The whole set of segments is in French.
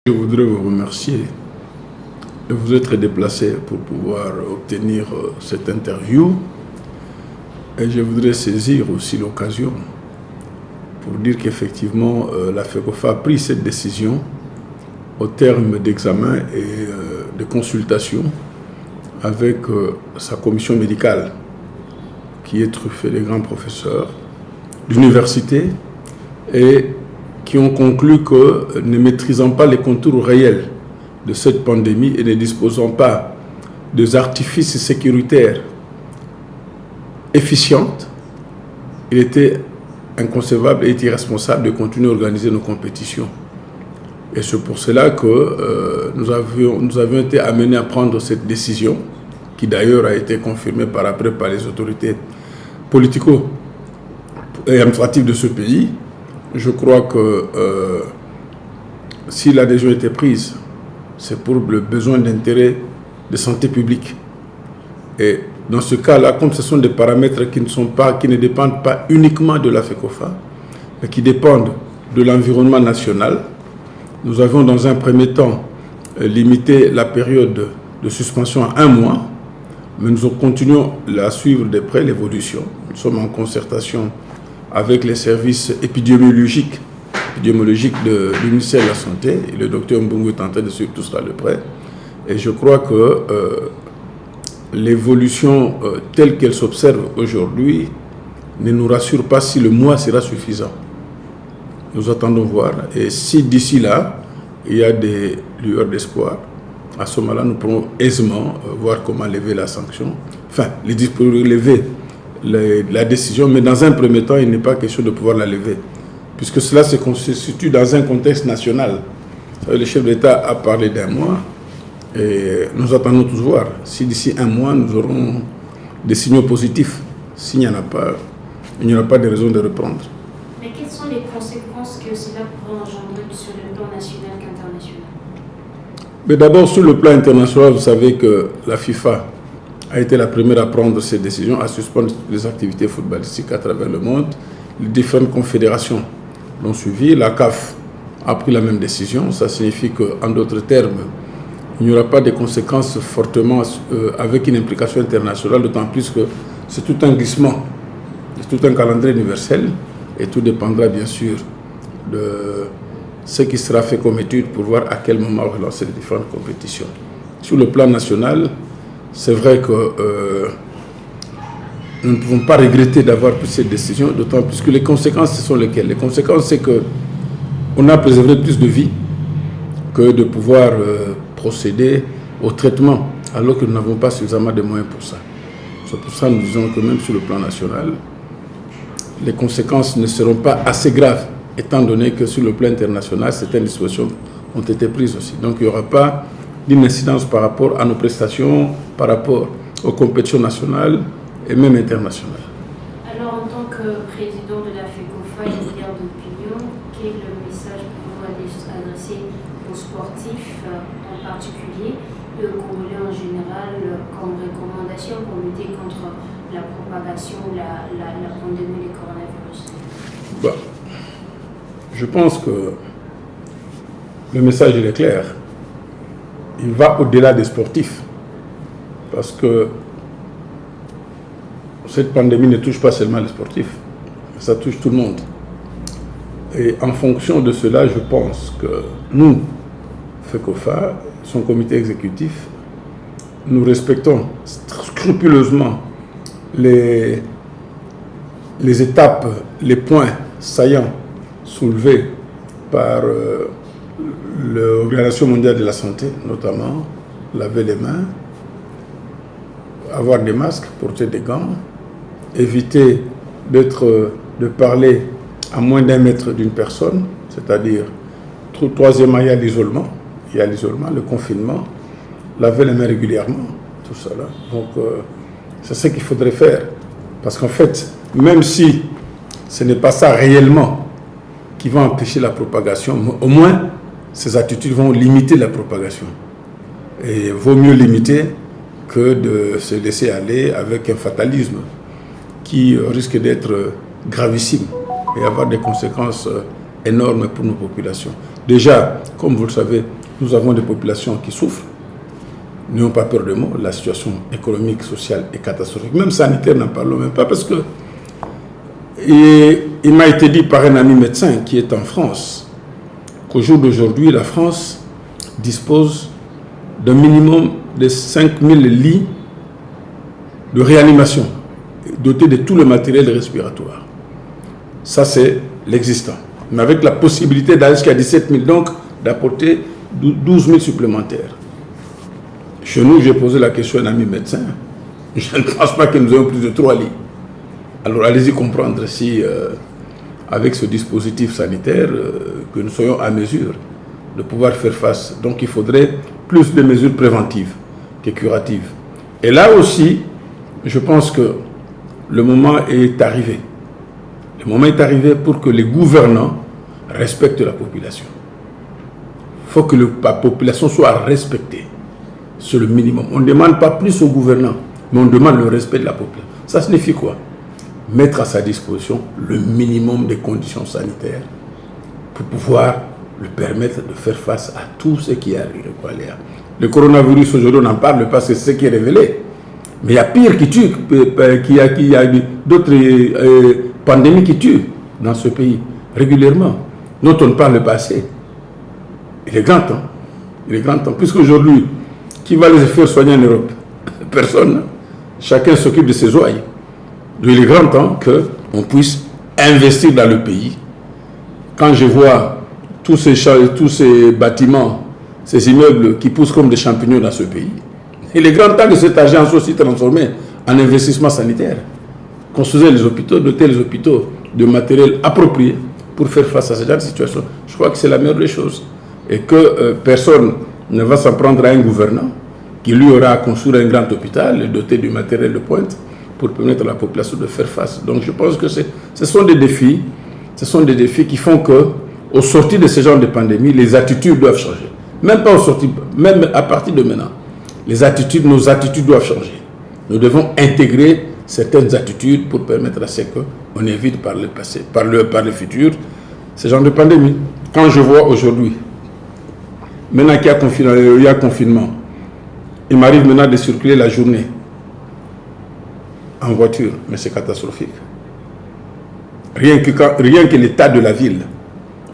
Je voudrais vous remercier de vous être déplacé pour pouvoir obtenir cette interview. Et je voudrais saisir aussi l'occasion pour dire qu'effectivement, la FECOFA a pris cette décision au terme d'examen et de consultation avec sa commission médicale qui est truffée de grands professeurs d'université et qui ont conclu que, ne maîtrisant pas les contours réels de cette pandémie et ne disposant pas des artifices sécuritaires efficients, il était inconcevable et irresponsable de continuer à organiser nos compétitions. Et c'est pour cela que nous avions été amenés à prendre cette décision, qui d'ailleurs a été confirmée par après par les autorités politico et administratives de ce pays. Je crois que si l'adhésion était prise, c'est pour le besoin d'intérêt de santé publique. Et dans ce cas-là, comme ce sont des paramètres qui ne dépendent pas uniquement de la FECOFA, mais qui dépendent de l'environnement national, nous avons dans un premier temps limité la période de suspension à 1 mois, mais nous continuons à suivre de près l'évolution. Nous sommes en concertation avec les services épidémiologiques du ministère de la Santé, et le docteur Mbungu est en train de suivre tout cela de près. Et je crois que l'évolution telle qu'elle s'observe aujourd'hui ne nous rassure pas si le mois sera suffisant. Nous attendons voir. Et si d'ici là, il y a des lueurs d'espoir, à ce moment-là, nous pourrons aisément voir comment lever la sanction. Enfin, lever la décision, mais dans un premier temps, il n'est pas question de pouvoir la lever, puisque cela se constitue dans un contexte national. Le chef d'État a parlé d'1 mois, et nous attendons tous voir si d'ici 1 mois, nous aurons des signaux positifs. S'il n'y en a pas, il n'y aura pas de raison de reprendre. Mais quelles sont les conséquences que cela pourrait engendrer sur le plan national qu'international? Mais d'abord, sur le plan international, vous savez que la FIFA a été la première à prendre cette décision, à suspendre les activités footballistiques à travers le monde. Les différentes confédérations l'ont suivi. La CAF a pris la même décision. Ça signifie qu'en d'autres termes, il n'y aura pas de conséquences fortement avec une implication internationale, d'autant plus que c'est tout un glissement, c'est tout un calendrier universel, et tout dépendra bien sûr de ce qui sera fait comme étude pour voir à quel moment on va lancer les différentes compétitions. Sur le plan national, c'est vrai que nous ne pouvons pas regretter d'avoir pris cette décision, d'autant plus que les conséquences, ce sont lesquelles? Les conséquences, c'est qu'on a préservé plus de vies que de pouvoir procéder au traitement, alors que nous n'avons pas suffisamment de moyens pour ça. C'est pour ça que nous disons que même sur le plan national, les conséquences ne seront pas assez graves, étant donné que sur le plan international, certaines dispositions ont été prises aussi. Donc il n'y aura pas d'une incidence par rapport à nos prestations, par rapport aux compétitions nationales et même internationales. Alors, en tant que président de la FECOFA et leader d'opinion, quel est le message que vous allez adresser aux sportifs en particulier et aux Congolais en général comme recommandation pour lutter contre la propagation ou la pandémie du coronavirus? Je pense que le message est clair. Il va au-delà des sportifs, parce que cette pandémie ne touche pas seulement les sportifs, ça touche tout le monde. Et en fonction de cela, je pense que nous, FECOFA, son comité exécutif, nous respectons scrupuleusement les étapes, les points saillants soulevés par l'Organisation mondiale de la santé, notamment laver les mains, avoir des masques, porter des gants, éviter de parler à moins d'1 mètre d'une personne, c'est-à-dire, troisièmement, il y a l'isolement, le confinement, laver les mains régulièrement, tout ça là. Donc, c'est ce qu'il faudrait faire. Parce qu'en fait, même si ce n'est pas ça réellement qui va empêcher la propagation, au moins, ces attitudes vont limiter la propagation. Et il vaut mieux limiter que de se laisser aller avec un fatalisme qui risque d'être gravissime et avoir des conséquences énormes pour nos populations. Déjà, comme vous le savez, Nous avons des populations qui souffrent. N'ayons pas peur de mots. La situation économique, sociale est catastrophique. Même sanitaire, n'en parlons même pas parce que il m'a été dit par un ami médecin qui est en France qu'au jour d'aujourd'hui, la France dispose d'un minimum de 5000 lits de réanimation, dotés de tout le matériel respiratoire. Ça, c'est l'existant. Mais avec la possibilité d'aller jusqu'à 17 000, donc d'apporter 12 000 supplémentaires. Chez nous, j'ai posé la question à un ami médecin. Je ne pense pas que nous ayons plus de 3 lits. Alors allez-y comprendre si, avec ce dispositif sanitaire, que nous soyons à mesure de pouvoir faire face. Donc il faudrait plus de mesures préventives que curatives. Et là aussi, je pense que le moment est arrivé. Le moment est arrivé pour que les gouvernants respectent la population. Il faut que la population soit respectée. C'est le minimum. On ne demande pas plus aux gouvernants, mais on demande le respect de la population. Ça signifie quoi? Mettre à sa disposition le minimum de conditions sanitaires pour pouvoir lui permettre de faire face à tout ce qui arrive. Le coronavirus, aujourd'hui, on n'en parle pas, c'est ce qui est révélé. Mais il y a pire qui tue, il y a d'autres pandémies qui tuent dans ce pays régulièrement, dont on ne parle pas assez. Il est grand temps. Il est grand temps. Puisqu'aujourd'hui, qui va les faire soigner en Europe? Personne. Chacun s'occupe de ses ouailles. Donc il est grand temps qu'on puisse investir dans le pays. Quand je vois tous ces bâtiments, ces immeubles qui poussent comme des champignons dans ce pays, il est grand temps que cet argent soit aussi transformé en investissement sanitaire. Construire les hôpitaux, doter les hôpitaux de matériel approprié pour faire face à ce genre de situation. Je crois que c'est la meilleure des choses. Et que personne ne va s'en prendre à un gouvernant qui lui aura à construire un grand hôpital et doté du matériel de pointe pour permettre à la population de faire face. Donc je pense que ce sont des défis qui font que, au sortir de ce genre de pandémie, les attitudes doivent changer. Même pas au sortir, même à partir de maintenant. Nos attitudes doivent changer. Nous devons intégrer certaines attitudes pour permettre à ce qu'on évite par le passé, par le futur, ce genre de pandémie. Quand je vois aujourd'hui, maintenant qu'il y a confinement, il m'arrive maintenant de circuler la journée en voiture, mais c'est catastrophique. Rien que l'état de la ville,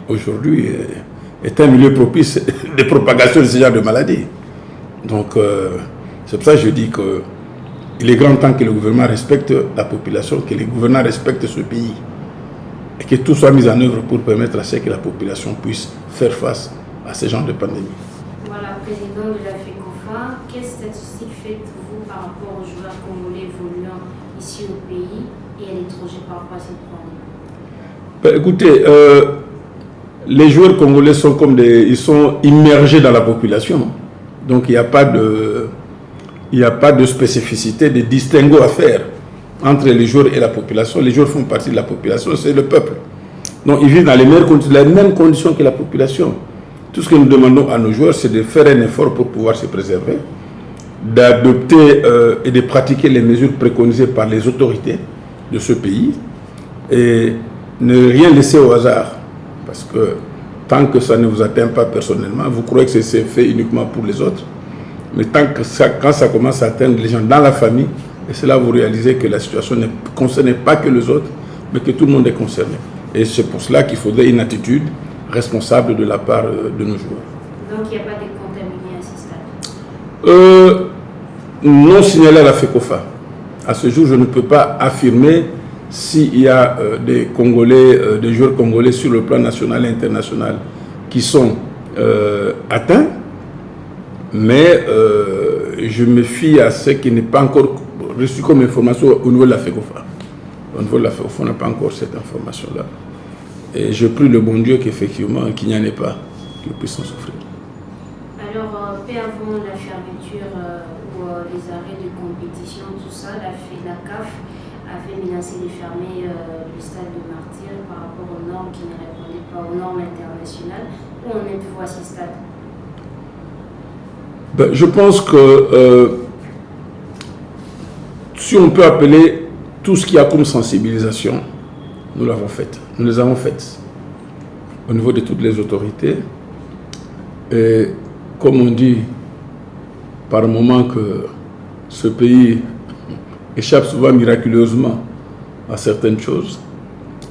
aujourd'hui, est un milieu propice de propagation de ce genre de maladies. Donc, c'est pour ça que je dis qu'il est grand temps que le gouvernement respecte la population, que les gouvernants respectent ce pays et que tout soit mis en œuvre pour permettre à ce que la population puisse faire face à ce genre de pandémie. Voilà, président de la FECOFA, quelles statistiques faites-vous par rapport aux joueurs congolais évoluant ici au pays et à l'étranger par rapport à cette pandémie? Écoutez, les joueurs congolais sont ils sont immergés dans la population. Donc il n'y a pas de spécificité, de distinguo à faire entre les joueurs et la population. Les joueurs font partie de la population, c'est le peuple. Donc ils vivent dans les mêmes conditions que la population. Tout ce que nous demandons à nos joueurs, c'est de faire un effort pour pouvoir se préserver, d'adopter et de pratiquer les mesures préconisées par les autorités de ce pays et ne rien laisser au hasard. Parce que tant que ça ne vous atteint pas personnellement, vous croyez que c'est fait uniquement pour les autres. Mais quand ça commence à atteindre les gens dans la famille, et c'est là que vous réalisez que la situation ne concerne pas que les autres, mais que tout le monde est concerné. Et c'est pour cela qu'il faudrait une attitude responsable de la part de nos joueurs. Donc il n'y a pas de contaminés à ce stade? Non signalé à la FECOFA. À ce jour, je ne peux pas affirmer s'il y a des joueurs congolais sur le plan national et international qui sont atteints, mais je me fie à ce qui n'est pas encore reçu comme information au niveau de la FECOFA. Au niveau de la FECOFA, on n'a pas encore cette information-là. Et je prie le bon Dieu qu'effectivement, qu'il n'y en ait pas, qu'ils puissent en souffrir. Alors, peu avant la fermeture ou les arrêts de compétition, tout ça, la CAF avait menacé de fermer le stade de Martyrs par rapport aux normes qui ne répondaient pas aux normes internationales. Où en êtes-vous à ce stade? Je pense que si on peut appeler tout ce qu'il y a comme sensibilisation, nous l'avons fait. Nous les avons faites au niveau de toutes les autorités. Et comme on dit par moment que ce pays échappe souvent miraculeusement à certaines choses,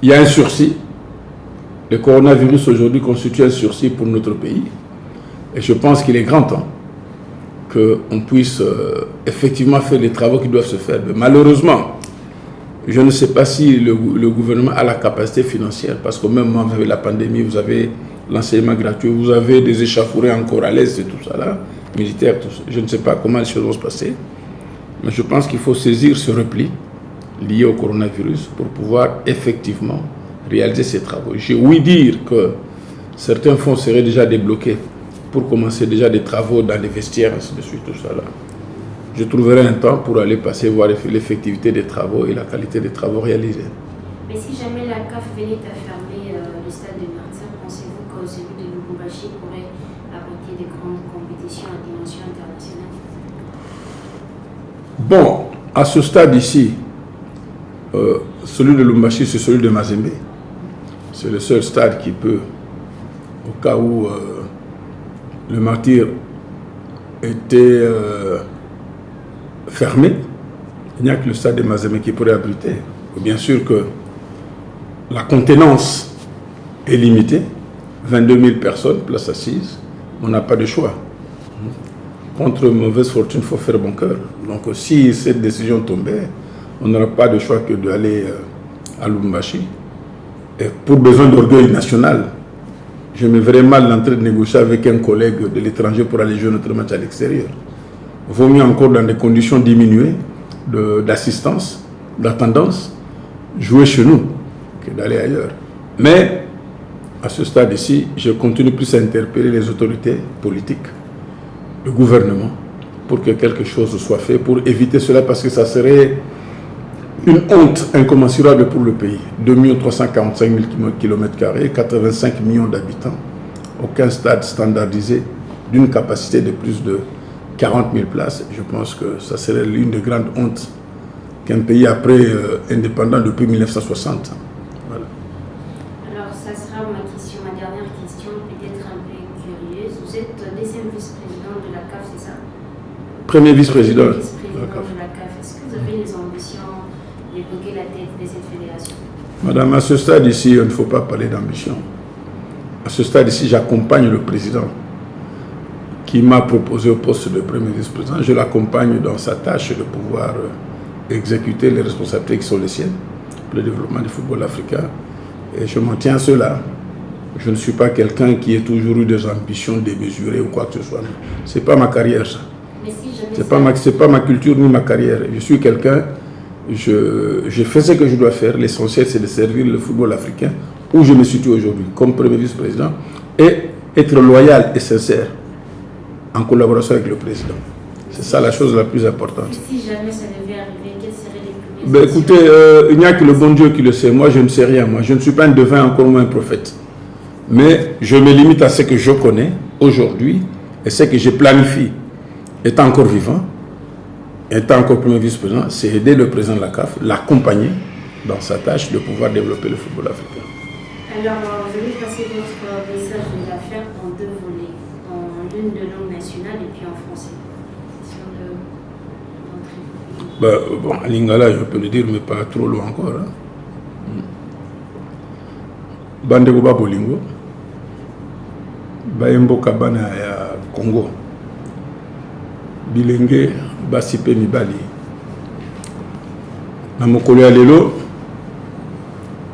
il y a un sursis. Le coronavirus aujourd'hui constitue un sursis pour notre pays. Et je pense qu'il est grand temps qu'on puisse effectivement faire les travaux qui doivent se faire. Mais malheureusement, je ne sais pas si le gouvernement a la capacité financière, parce qu'au même moment, vous avez la pandémie, vous avez l'enseignement gratuit, vous avez des échauffourées encore à l'est et tout ça là, militaires, tout ça. Je ne sais pas comment les choses vont se passer, mais je pense qu'il faut saisir ce repli lié au coronavirus pour pouvoir effectivement réaliser ces travaux. J'ai ouï dire que certains fonds seraient déjà débloqués pour commencer déjà des travaux dans les vestiaires, ainsi de suite, tout ça là. Je trouverai un temps pour aller passer voir l'effectivité des travaux et la qualité des travaux réalisés. Mais si jamais la CAF venait à fermer le stade de Martin, pensez-vous que celui de Lubumbashi pourrait abriter des grandes compétitions à dimension internationale? Bon, à ce stade ici, celui de Lubumbashi, c'est celui de Mazembe. C'est le seul stade qui peut, au cas où le martyr était fermé, il n'y a que le stade de Mazembe qui pourrait abriter. Bien sûr que la contenance est limitée, 22 000 personnes, place assise, on n'a pas de choix. Contre mauvaise fortune, il faut faire bon cœur. Donc si cette décision tombait, on n'aura pas de choix que d'aller à Lubumbashi. Et pour besoin d'orgueil national, je me verrais mal l'entrée de négocier avec un collègue de l'étranger pour aller jouer notre match à l'extérieur. Il vaut mieux encore dans des conditions diminuées d'assistance, d'attendance, jouer chez nous que d'aller ailleurs. Mais à ce stade ici, je continue plus à interpeller les autorités politiques, le gouvernement, pour que quelque chose soit fait, pour éviter cela, parce que ça serait une honte incommensurable pour le pays. 2 345 000 km², 85 millions d'habitants, aucun stade standardisé d'une capacité de plus de 40 000 places. Je pense que ça serait l'une des grandes hontes qu'un pays après indépendant depuis 1960. Voilà. Alors, ça sera ma dernière question, peut-être un peu curieuse. Vous êtes deuxième vice-président de la CAF, c'est ça? Premier vice-président. De la CAF. Est-ce que vous avez les ambitions d'évoquer la tête de cette fédération? Madame, à ce stade ici, il ne faut pas parler d'ambition. À ce stade ici, j'accompagne le président qui m'a proposé au poste de premier vice-président. Je l'accompagne dans sa tâche de pouvoir exécuter les responsabilités qui sont les siennes pour le développement du football africain. Et je m'en tiens à cela. Je ne suis pas quelqu'un qui ait toujours eu des ambitions démesurées ou quoi que ce soit. Ce n'est pas ma carrière, ça. C'est pas ma culture ni ma carrière. Je suis quelqu'un, je fais ce que je dois faire. L'essentiel, c'est de servir le football africain où je me situe aujourd'hui, comme premier vice-président, et être loyal et sincère en collaboration avec le président. C'est ça la chose la plus importante. Et si jamais ça devait arriver, quelles seraient les premières actions? Écoutez, il n'y a que le bon Dieu qui le sait. Moi, je ne sais rien. Moi, je ne suis pas un devin, encore moins un prophète. Mais je me limite à ce que je connais aujourd'hui et ce que je planifie. Étant encore vivant, étant encore premier vice-président, c'est aider le président de la CAF, l'accompagner dans sa tâche de pouvoir développer le football africain. Alors, vous allez passer votre message de l'affaire en deux volets, en l'une de langue nationale et puis en français. Bon, en lingala, je peux le dire, mais pas trop loin encore. Bandeko ba bolingo, Bayemboka bana ya Congo, bilenge basipe mibali. Na mokolo ya lelo,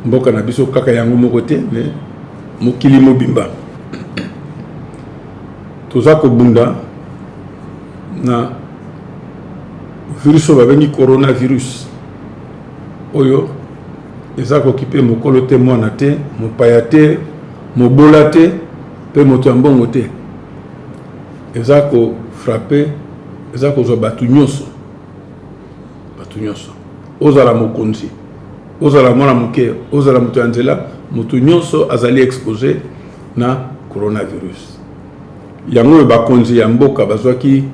mboka na biso kaka yango moko te, mais mokili mobimba. Toza kobunda na virus babengi coronavirus. Oyo eza kokipe mokolo te mwana te, mopaya te, mobola te, pe moto ya mbongo te. Eza ko frapper, eza kozwa batu nyonso. Batu nyonso. Ozala mokonzi, ozala mwana moke, ozala moto ya nzela, moto nyonso azali exposé na coronavirus. Yango bakonzi ya mboka bazwaki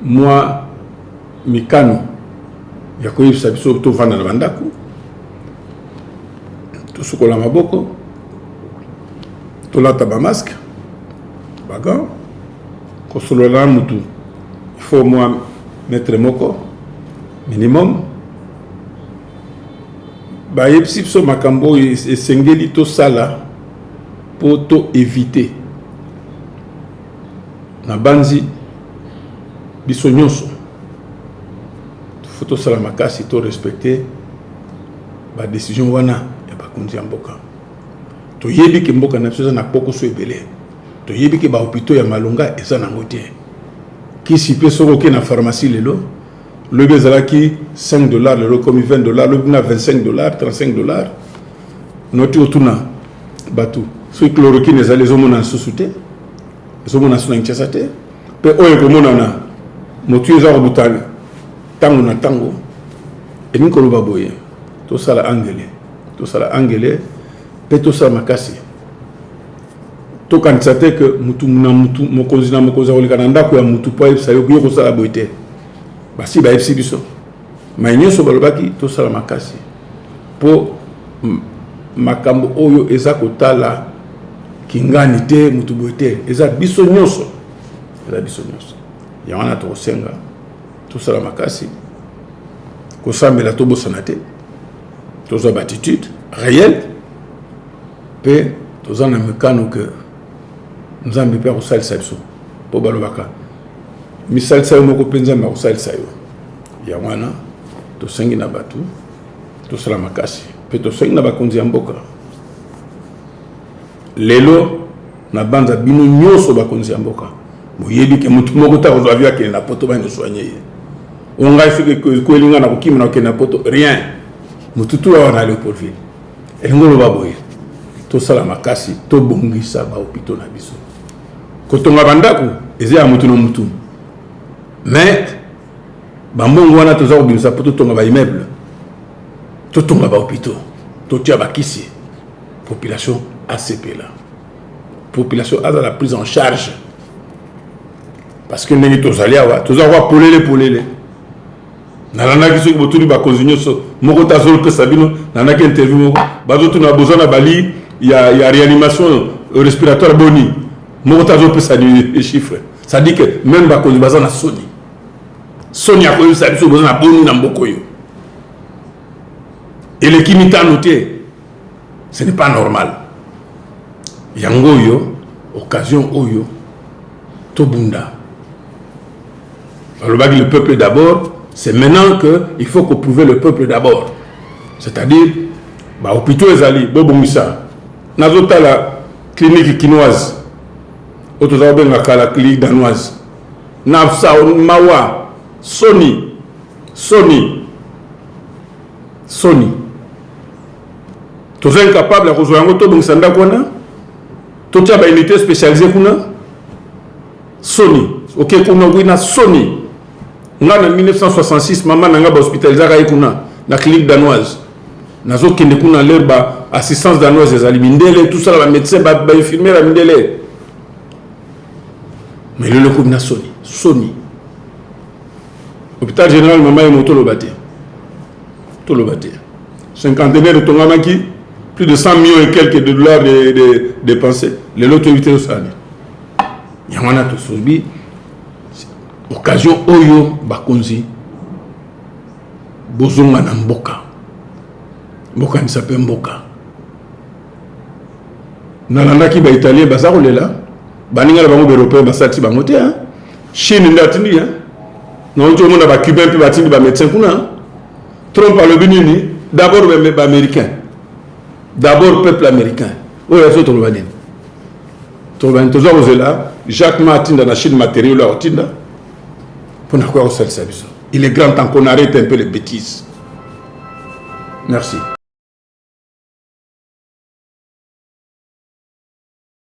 mwa mikano ya koyebisa biso tovanda na bandako, tosukola maboko, tolata ba masque, bagan, kosolola mutu il faut moi mettre moko minimum ba yepsi so makambo esengeli to sala pour to éviter na banzi biso nyonso faut to sala makasi to respecter ba décision wana ya bakonzi ya mboka to yebi ke mboka na biso na poko so ebele to yebi ke ba hôpitaux ya malonga eza na ngote ki si pe soko ke na pharmacie lelo le bezalaki $5 lelo comme $20 le na $25 $35 noti otuna batu so chloroquine ezali ezomona susute ezomona suna nchasate pe oyo komona na motu eza robutana tango na tango eni koloba boye to sala angele pe to sala makasi to kanisate que mutu na mutu mokonzi na mokonzi oleka na ndako ya mutu po yebisa yo ko sala boite basi ba yebisi biso ma nyonso balobaki to sala makasi po makambo oyo eza kotala kingani te mutu boite eza biso nyonso ya wana to senga to sala makasi ko sambela to bosana te to zo attitude réelle pe to zana mekano que nous avons peur au sale saïso pour balobaka misal saïo moko penza ma au sale saïo ya wana to sengi na batu to sala makasi pe to sengi na bakonzi ya mboka lelo na banza bino nyonso bakonzi ya mboka boyebi ke mutu moko ta ozwa via ke na poto ba soigner on nga fike ko elinga na kokima na ke na poto rien mutu tu wana le pour ville engolo baboye to sala makasi to bongisa ba hôpitaux na biso kotonga bandako eza ya mutu no mutu mais bambongo wana toza kobimisa po totonga ba immeuble totonga ba hôpitaux totia bakisi population ACP là population a la prise en charge parce que ndenge tozali awa toza kwa polele nalandaki soki botuni bakonzi nyonso moko tazolo pesa bino nalandaki interview moko bazotuna besoin na bali ya réanimation respiratoire boni moko tazolo pesa ni chiffre ça dit que même bakonzi baza na soni akoyebisa biso besoin na boni na mboko yo eleki mitano te ce n'est pas normal yango oyo occasion oyo tobunda alobaki le peuple d'abord. C'est maintenant qu'il faut qu'on prouve le peuple d'abord. C'est-à-dire, bah, hôpitaux ezali, bobongisa. Nazota la clinique quinoise. Otozabe la clinique danoise. Nafsa, Mawa, Sony. Tous incapables de rejoindre un bongisa ndakona. Totia ba unité spécialisée kuna. Sony. Ok, kuna wina Sony. En 1966, maman n'a pas hospitalisé à la clinique danoise. N'a pas qu'il y a l'herbe assistance danoise, les alimindele, tout ça, les médecins, les infirmières, les mindele. Mais le coup n'a Sony. Hôpital général, maman est moto le bâti. Tout le bâti. 50 de Tongamaki, plus de 100 millions et quelques de dollars dépensés. Les lots de Sani. Il y a un tout soubi. Occasion oyo bakonzi bozonga na mboka ni sape mboka nalandaki ba italien baza kolela baninga bango européen basati bango te hein Chine ndatindi hein non to mona ba cubain pe batindi ba médecin kuna Trump a le binini d'abord ba américain d'abord peuple américain oyo so to lobani to zo ozela Jacques Martin dans la Chine matériel la otinda. Il est grand temps qu'on arrête un peu les bêtises. Merci.